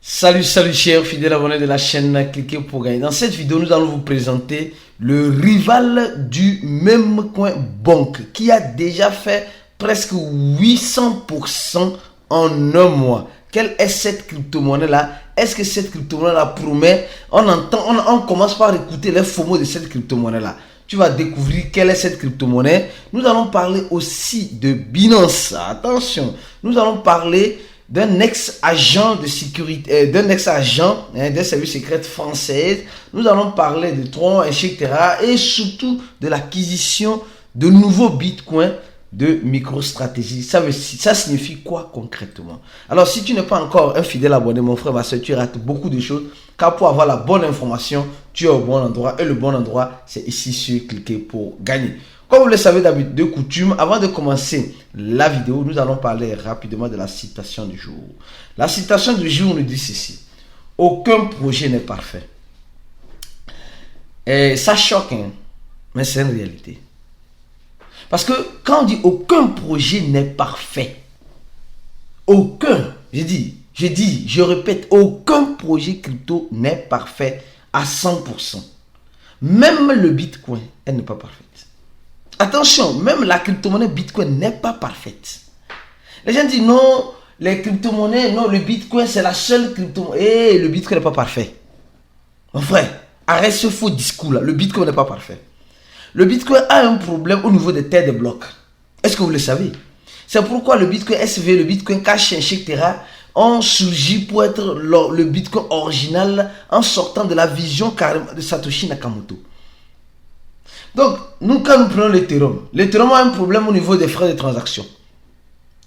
Salut chers fidèles abonnés de la chaîne Cliquez pour gagner. Dans cette vidéo, nous allons vous présenter le rival du même coin banque qui a déjà fait presque 800% en un mois. Quelle est cette crypto-monnaie-là? Est-ce que cette crypto-monnaie-là promet? On commence par écouter les faux mots de cette crypto-monnaie-là. Tu vas découvrir quelle est cette crypto-monnaie. Nous allons parler aussi de Binance. Attention, nous allons parler d'un ex-agent de sécurité, d'un ex-agent des services secrets français. Nous allons parler de Tron, etc. Et surtout de l'acquisition de nouveaux bitcoins de MicroStrategy. Ça signifie quoi concrètement? Alors, si tu n'es pas encore un fidèle abonné, mon frère, ma soeur, tu rates beaucoup de choses. Car pour avoir la bonne information, tu es au bon endroit. Et le bon endroit, c'est ici sur Cliquez pour gagner. Comme vous le savez d'habitude, de coutume, avant de commencer la vidéo, nous allons parler rapidement de la citation du jour. La citation du jour nous dit ceci: aucun projet n'est parfait. Et ça choque, hein, mais c'est une réalité. Parce que quand on dit aucun projet n'est parfait, aucun, je répète, aucun projet crypto n'est parfait à 100%. Même le Bitcoin, elle n'est pas parfaite. Attention, même la crypto-monnaie Bitcoin n'est pas parfaite. Les gens disent non, les crypto-monnaies, non, le Bitcoin c'est la seule crypto-monnaie. Et le Bitcoin n'est pas parfait. Mon frère, arrête ce faux discours là, le Bitcoin n'est pas parfait. Le Bitcoin a un problème au niveau des terres de blocs. Est-ce que vous le savez? C'est pourquoi le Bitcoin SV, le Bitcoin Cash, etc. ont surgi pour être le Bitcoin original en sortant de la vision carrément de Satoshi Nakamoto. Donc, nous, quand nous prenons l'Ethereum a un problème au niveau des frais de transaction.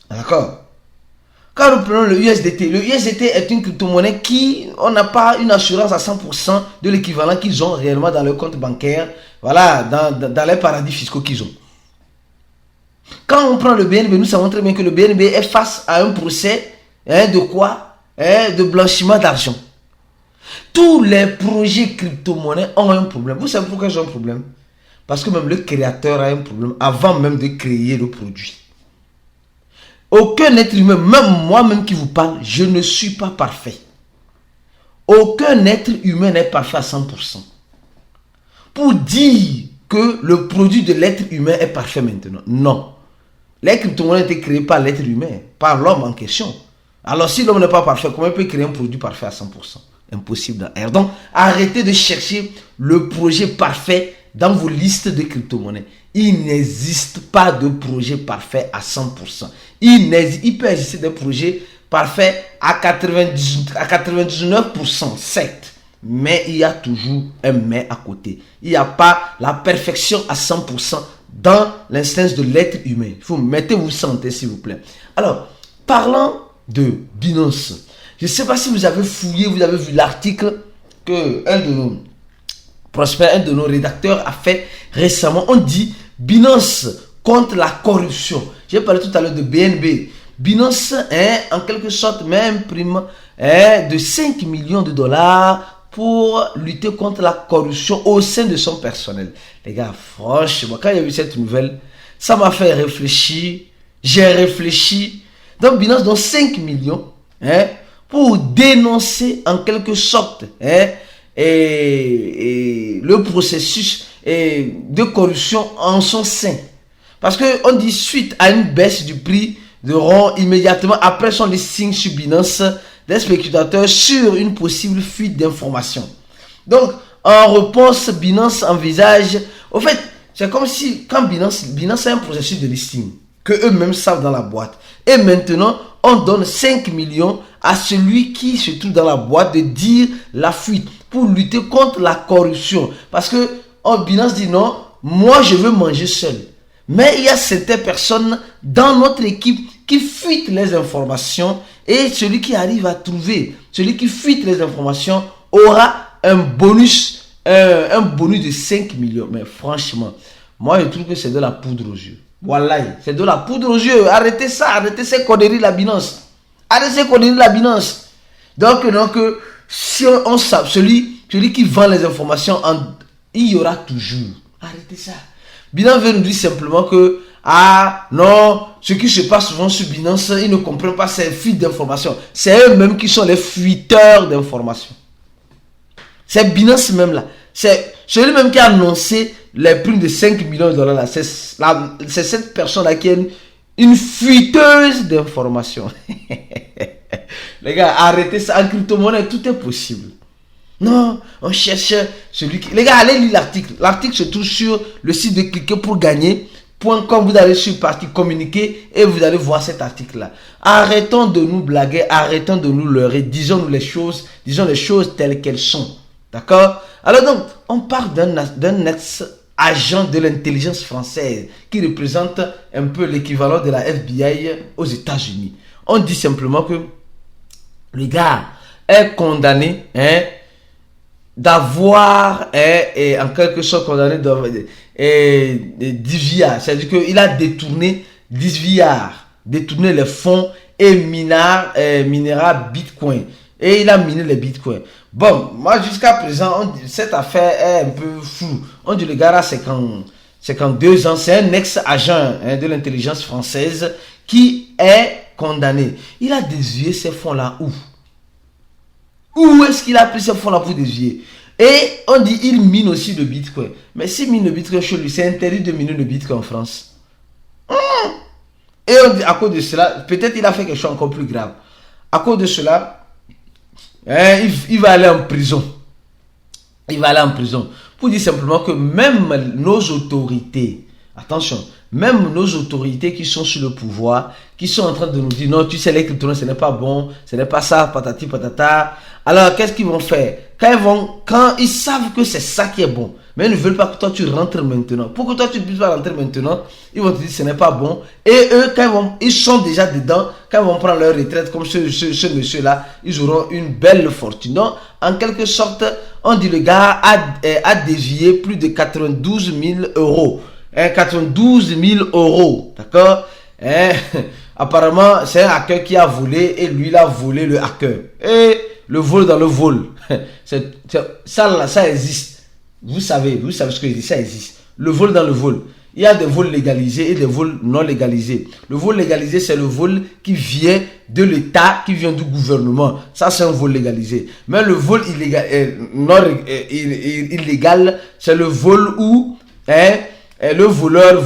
D'accord? Quand nous prenons le USDT est une crypto-monnaie qui, on n'a pas une assurance à 100% de l'équivalent qu'ils ont réellement dans leur compte bancaire, voilà, dans les paradis fiscaux qu'ils ont. Quand on prend le BNB, nous savons très bien que le BNB est face à un procès de quoi? De blanchiment d'argent. Tous les projets crypto-monnaies ont un problème. Vous savez pourquoi j'ai un problème? Parce que même le créateur a un problème avant même de créer le produit. Aucun être humain, même moi-même qui vous parle, je ne suis pas parfait. Aucun être humain n'est parfait à 100%. Pour dire que le produit de l'être humain est parfait maintenant, non. Les crypto-monnaies ont été créées par l'être humain, par l'homme en question. Alors si l'homme n'est pas parfait, comment il peut créer un produit parfait à 100%? Impossible. Donc arrêtez de chercher le projet parfait dans vos listes de crypto-monnaies. Il n'existe pas de projet parfait à 100%. Il peut exister des projets parfaits à 99%, certes. Mais il y a toujours un mais à côté. Il n'y a pas la perfection à 100% dans l'instance de l'être humain. Mettez-vous santé, s'il vous plaît. Alors, parlant de Binance, je ne sais pas si vous avez fouillé, vous avez vu l'article que un de nos rédacteurs a fait récemment. On dit Binance contre la corruption. J'ai parlé tout à l'heure de BNB. Binance en quelque sorte met un prime de 5 millions de dollars pour lutter contre la corruption au sein de son personnel. Les gars, franchement, quand j'ai vu cette nouvelle, ça m'a fait réfléchir. J'ai réfléchi. Donc Binance donne 5 millions pour dénoncer en quelque sorte et le processus de corruption en son sein. Parce qu'on dit suite à une baisse du prix de rond immédiatement après son listing sur Binance des spéculateurs sur une possible fuite d'informations. Donc, en réponse, Binance envisage... Au fait, c'est comme si quand Binance a un processus de listing que eux-mêmes savent dans la boîte. Et maintenant, on donne 5 millions à celui qui se trouve dans la boîte de dire la fuite pour lutter contre la corruption. Parce que Binance dit non, moi je veux manger seul. Mais il y a certaines personnes dans notre équipe qui fuitent les informations et celui qui arrive à trouver, celui qui fuite les informations aura un bonus de 5 millions. Mais franchement, moi je trouve que c'est de la poudre aux yeux. Voilà, c'est de la poudre aux yeux. Arrêtez ça, arrêtez ces conneries la Binance. Arrêtez ces conneries la Binance. Donc si on sait, celui qui vend les informations, il y aura toujours. Arrêtez ça. Binance veut nous dire simplement que, ah non, ce qui se passe souvent sur Binance, ils ne comprennent pas ces fuites d'informations. C'est eux-mêmes qui sont les fuiteurs d'informations. C'est Binance même là. C'est celui-même qui a annoncé les primes de 5 millions de dollars là. C'est cette personne-là qui est une fuiteuse d'informations. Les gars, arrêtez ça. En crypto-monnaie, tout est possible. Non, on cherche celui qui... Les gars, allez lire l'article. L'article se trouve sur le site de Cliquer pour gagner.com. Vous allez sur partie communiquer et vous allez voir cet article-là. Arrêtons de nous blaguer, arrêtons de nous leurrer. Disons les choses telles qu'elles sont. D'accord? Alors donc, on parle d'un ex-agent de l'intelligence française qui représente un peu l'équivalent de la FBI aux États-Unis. On dit simplement que le gars est condamné d'avoir, en quelque sorte condamné d'IVIA. C'est-à-dire qu'il a détourné les fonds et minera Bitcoin. Et il a miné les Bitcoins. Bon, moi jusqu'à présent, cette affaire est un peu floue. On dit le gars là, 52 ans, c'est un ex-agent de l'intelligence française qui est condamné. Il a dévié ces fonds-là où? Où est-ce qu'il a pris ces fonds-là pour dévier? Et on dit il mine aussi le Bitcoin. Mais s'il mine le Bitcoin chez lui, c'est interdit de miner le Bitcoin en France. Et on dit à cause de cela, peut-être il a fait quelque chose encore plus grave. À cause de cela, il va aller en prison. Il va aller en prison. Pour dire simplement que même nos autorités, attention, même nos autorités qui sont sur le pouvoir, qui sont en train de nous dire non, tu sais, les crypto-monnaies, ce n'est pas bon, ce n'est pas ça, patati patata. Alors, qu'est-ce qu'ils vont faire? Quand ils savent que c'est ça qui est bon, mais ils ne veulent pas que toi tu rentres maintenant. Pour que toi tu ne puisses pas rentrer maintenant, ils vont te dire ce n'est pas bon. Et eux, ils sont déjà dedans, quand ils vont prendre leur retraite, comme ce monsieur-là, ils auront une belle fortune. Donc, en quelque sorte, on dit le gars a dévié plus de 92 000 euros. 92 000 euros. D'accord? Apparemment, c'est un hacker qui a volé et lui, il a volé le hacker. Et le vol dans le vol. Ça existe. Vous savez ce que je dis, ça existe. Le vol dans le vol. Il y a des vols légalisés et des vols non légalisés. Le vol légalisé, c'est le vol qui vient de l'État, qui vient du gouvernement. Ça, c'est un vol légalisé. Mais le vol illégal, c'est le vol où le voleur...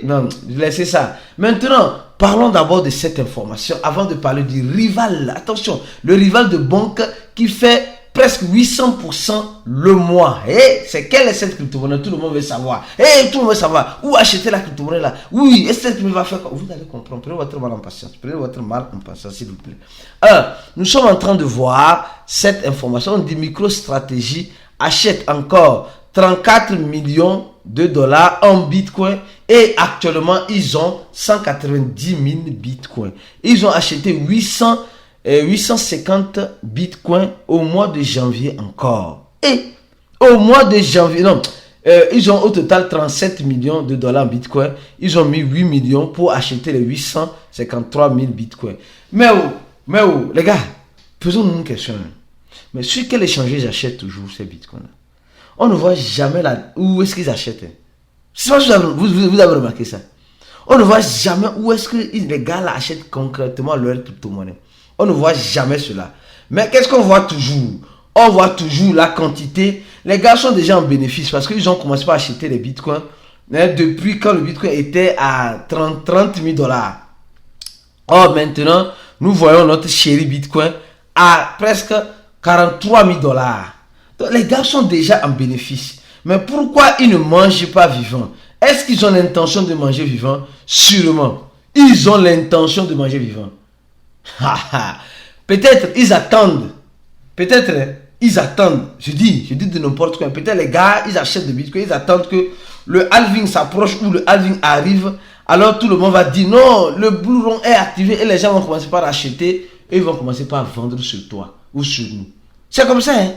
non, laissez ça. Maintenant, parlons d'abord de cette information avant de parler du rival. Attention, le rival de banque qui fait presque 800% le mois. C'est quelle est cette crypto-monnaie? Tout le monde veut savoir. Tout le monde veut savoir où acheter la crypto-monnaie là. Oui, est-ce que cette va faire quoi? Vous allez comprendre. Prenez votre mal en patience. Prenez votre mal en patience, s'il vous plaît. Alors, nous sommes en train de voir cette information. On dit MicroStrategy achète encore 34 millions de dollars en Bitcoin et actuellement ils ont 190 000 Bitcoins. Ils ont acheté 850 Bitcoins au mois de janvier encore. Et au mois de janvier, ils ont au total 37 millions de dollars en Bitcoin. Ils ont mis 8 millions pour acheter les 853 000 Bitcoins. Mais les gars, posons-nous une question. Mais sur quel échangeur j'achète toujours ces Bitcoins-là? On ne voit jamais où est-ce qu'ils achètent. Je sais pas si vous avez remarqué ça. On ne voit jamais où est-ce que les gars là achètent concrètement leur crypto-monnaie. On ne voit jamais cela. Mais qu'est-ce qu'on voit toujours? On voit toujours la quantité. Les gars sont déjà en bénéfice parce qu'ils ont commencé par acheter les bitcoins depuis quand le bitcoin était à 30 000 dollars. Or maintenant, nous voyons notre chéri bitcoin à presque 43 000 dollars. Donc les gars sont déjà en bénéfice. Mais pourquoi ils ne mangent pas vivant? Est-ce qu'ils ont l'intention de manger vivant? Sûrement. Ils ont l'intention de manger vivant. Peut-être ils attendent. Je dis de n'importe quoi. Peut-être les gars, ils achètent des bitcoins. Ils attendent que le halving s'approche ou le halving arrive. Alors tout le monde va dire non, le Blue Run est activé et les gens vont commencer par acheter et ils vont commencer par vendre sur toi ou sur nous. C'est comme ça, hein?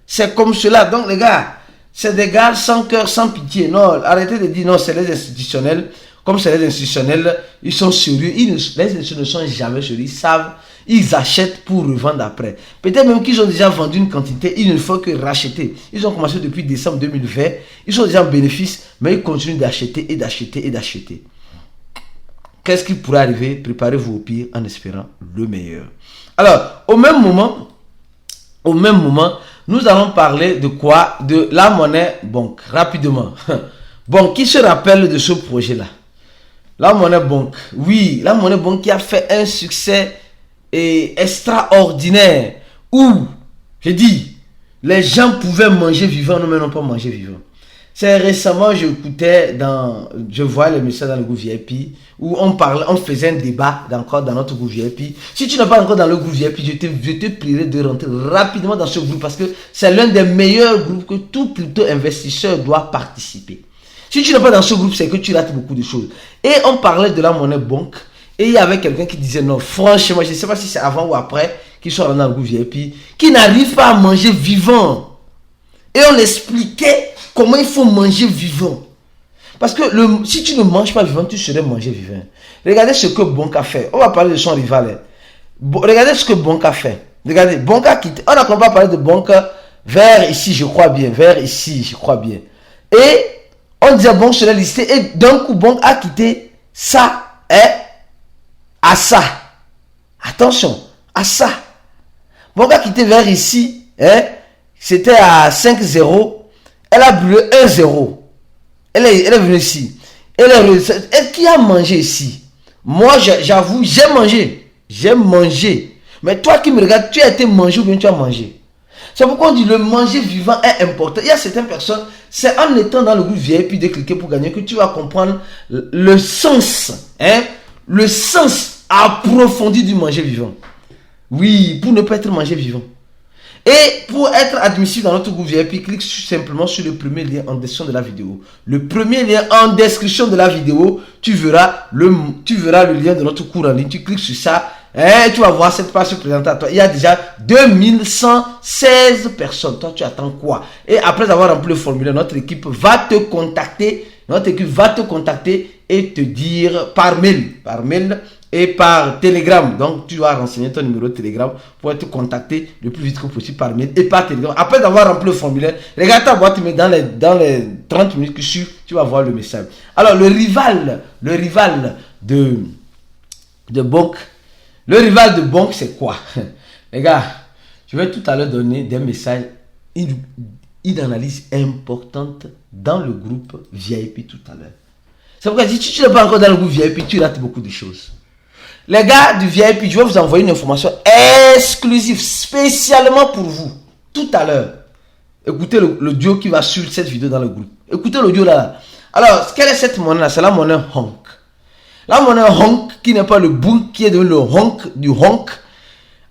C'est comme cela. Donc les gars, c'est des gars sans cœur, sans pitié. Non, arrêtez de dire non, c'est les institutionnels. Comme c'est les institutionnels, ils sont sérieux. Les institutionnels ne sont jamais sérieux. Ils savent, ils achètent pour revendre après. Peut-être même qu'ils ont déjà vendu une quantité, il ne faut que racheter. Ils ont commencé depuis décembre 2020. Ils sont déjà en bénéfice, mais ils continuent d'acheter et d'acheter et d'acheter. qu'est-ce qui pourrait arriver? Préparez-vous au pire en espérant le meilleur. Alors, au même moment, nous allons parler de quoi? De la monnaie Bonk, rapidement. Bon, qui se rappelle de ce projet-là? La monnaie Bonk, oui, la monnaie Bonk qui a fait un succès extraordinaire, où, je dis, les gens pouvaient manger vivant, non mais non pas manger vivant. C'est récemment, je voyais les messages dans le groupe VIP, où on faisait un débat encore dans notre groupe VIP. Si tu n'es pas encore dans le groupe VIP, je te prierai de rentrer rapidement dans ce groupe, parce que c'est l'un des meilleurs groupes que tout plutôt investisseur doit participer. Si tu n'es pas dans ce groupe, c'est que tu rates beaucoup de choses. Et on parlait de la monnaie Bonk, et il y avait quelqu'un qui disait non, franchement, je ne sais pas si c'est avant ou après qu'il soit dans le groupe VIP, qui n'arrive pas à manger vivant. Et on expliquait comment il faut manger vivant. Parce que si tu ne manges pas vivant, tu serais mangé vivant. Regardez ce que Bonk a fait. On va parler de son rival. Regardez ce que Bonk a fait. Regardez, Bonk a quitté. On n'a pas parlé de Bonk vers ici, je crois bien. Vers ici, je crois bien. Et on disait Bonk serait listé. Et d'un coup, Bonk a quitté ça à ça. Attention, à ça. Bonk a quitté vers ici. C'était à 5-0. Elle a brûlé 1-0. Elle est venue ici. Elle qui a mangé ici? Moi, j'avoue, j'ai mangé. J'ai mangé. Mais toi qui me regardes, tu as été mangé ou bien tu as mangé? C'est pourquoi on dit le manger vivant est important. Il y a certaines personnes, c'est en étant dans le groupe VIP de cliquer pour gagner que tu vas comprendre le sens. Le sens approfondi du manger vivant. Oui, pour ne pas être mangé vivant. Et pour être admissible dans notre groupe VIP, clique simplement sur le premier lien en description de la vidéo. Le premier lien en description de la vidéo, tu verras le lien de notre cours en ligne. Tu cliques sur ça et tu vas voir cette page se présenter à toi. Il y a déjà 2116 personnes. Toi, tu attends quoi? Et après avoir rempli le formulaire, notre équipe va te contacter. Et te dire par mail et par Telegram. Donc, tu dois renseigner ton numéro de Telegram pour être contacté le plus vite que possible par mail et par Telegram. Après avoir rempli le formulaire, regarde ta boîte mail dans les 30 minutes qui suivent, tu vas voir le message. Alors, le rival de Bonk, c'est quoi? Les gars, je vais tout à l'heure donner des messages, une analyse importante dans le groupe VIP tout à l'heure. C'est pourquoi si tu n'es pas encore dans le groupe VIP, tu rates beaucoup de choses. Les gars du VIP, je vais vous envoyer une information exclusive, spécialement pour vous, tout à l'heure. Écoutez l'audio qui va sur cette vidéo dans le groupe. Écoutez l'audio là. Alors, quelle est cette monnaie là? C'est la monnaie Honk. La monnaie Honk, qui n'est pas le Bonk, qui est devenu le Honk du Honk.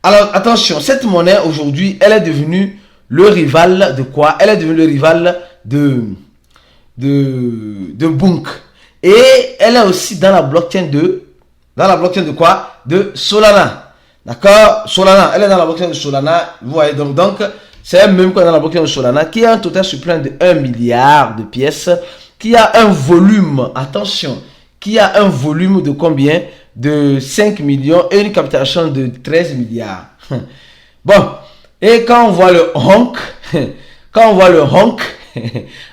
Alors, attention, cette monnaie aujourd'hui, elle est devenue le rival de quoi? Elle est devenue le rival de Bonk. Et elle est aussi dans la blockchain de quoi? De Solana. D'accord? Solana, elle est dans la blockchain de Solana. Vous voyez, donc c'est même quoi dans la blockchain de Solana, qui a un total supplément de 1 milliard de pièces, qui a un volume, attention, qui a un volume de combien? De 5 millions et une capitalisation de 13 milliards. Bon, et quand on voit le Honk,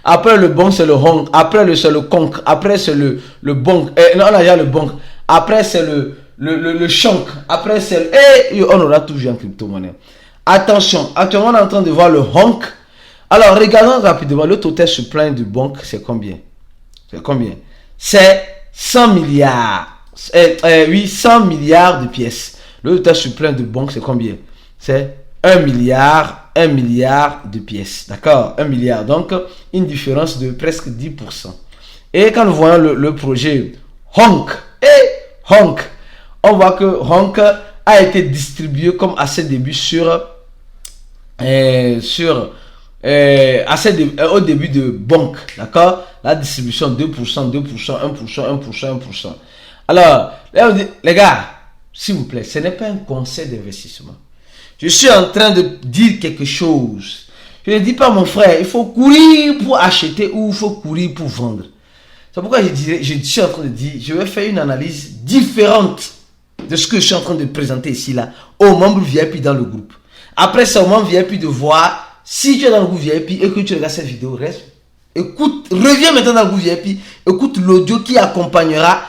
après le Bonk, c'est le Honk. Après c'est le Konk. Après c'est le Bonk. Non, on a déjà le Bonk. Après c'est le Shonk. Après c'est et on aura toujours en crypto-monnaie. Attention, actuellement on est en train de voir le Honk. Alors regardons rapidement le total supplément du Bonk, c'est combien? C'est 100 milliards. 100 milliards de pièces. Le total supplément du Bonk, c'est combien? C'est 1 milliard de pièces. D'accord? 1 milliard. Donc, une différence de presque 10%. Et quand nous voyons le projet Honk, on voit que Honk a été distribué comme à ses débuts au début de Bonk. D'accord? La distribution 2%, 1%. Alors, là, les gars, s'il vous plaît, ce n'est pas un conseil d'investissement. Je suis en train de dire quelque chose. Je ne dis pas, mon frère, il faut courir pour acheter ou il faut courir pour vendre. C'est pourquoi je suis en train de dire, je vais faire une analyse différente de ce que je suis en train de présenter ici, là, aux membres VIP dans le groupe. Après, c'est aux membres VIP de voir si tu es dans le groupe VIP et que tu regardes cette vidéo, reste. Écoute, reviens maintenant dans le groupe VIP, écoute l'audio qui accompagnera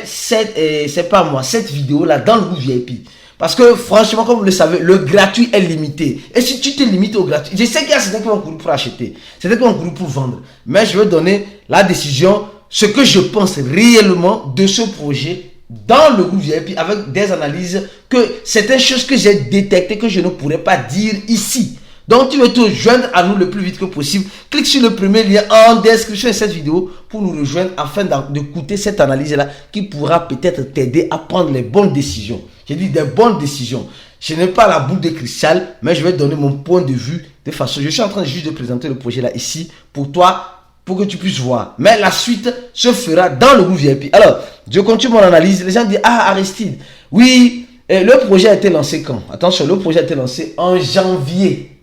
c'est pas moi, cette vidéo-là dans le groupe VIP. Parce que franchement, comme vous le savez, le gratuit est limité. Et si tu te limites au gratuit, je sais qu'il y a certains qui vont courir pour acheter, certains qui vont courir pour vendre. Mais je vais donner la décision, ce que je pense réellement de ce projet dans le groupe VIP avec des analyses, que certaines choses que j'ai détectées que je ne pourrais pas dire ici. Donc tu veux te joindre à nous le plus vite que possible. Clique sur le premier lien en description de cette vidéo pour nous rejoindre afin d'écouter cette analyse-là qui pourra peut-être t'aider à prendre les bonnes décisions. J'ai dit des bonnes décisions. Je n'ai pas la boule de cristal, mais je vais donner mon point de vue de façon. Je suis en train juste de présenter le projet là ici pour toi, pour que tu puisses voir. Mais la suite se fera dans le groupe VIP. Alors, je continue mon analyse. Les gens disent, ah Aristide, oui, le projet a été lancé quand? Attention, le projet a été lancé en janvier.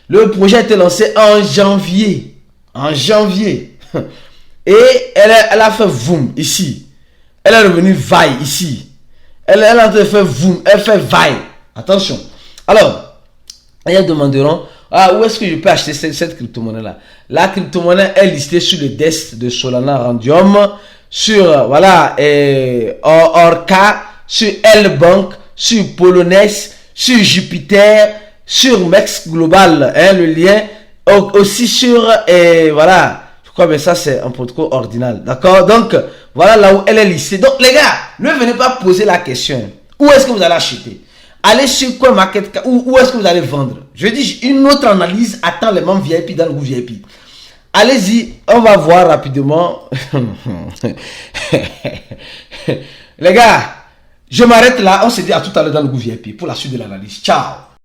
Le projet a été lancé en janvier. En janvier. Et elle a fait voom ici. Elle est revenue vaille ici. Elle a fait voom. Elle fait vaille. Attention. Alors, ils demanderont, où est-ce que je peux acheter cette crypto-monnaie-là? La crypto-monnaie est listée sur le desk de Solana Randium, sur, voilà, Orca, sur L-Bank, sur Poloniex, sur Jupiter, sur Mex Global, le lien, aussi sur, voilà, je crois que ça c'est un protocole ordinal, d'accord? Donc, voilà là où elle est listée. Donc, les gars, ne venez pas poser la question, où est-ce que vous allez acheter? Allez sur CoinMarketCap, où est-ce que vous allez vendre? Je dis, une autre analyse attend les membres VIP dans le groupe VIP. Allez-y, on va voir rapidement. Les gars, je m'arrête là, on se dit à tout à l'heure dans le groupe VIP pour la suite de l'analyse. Ciao!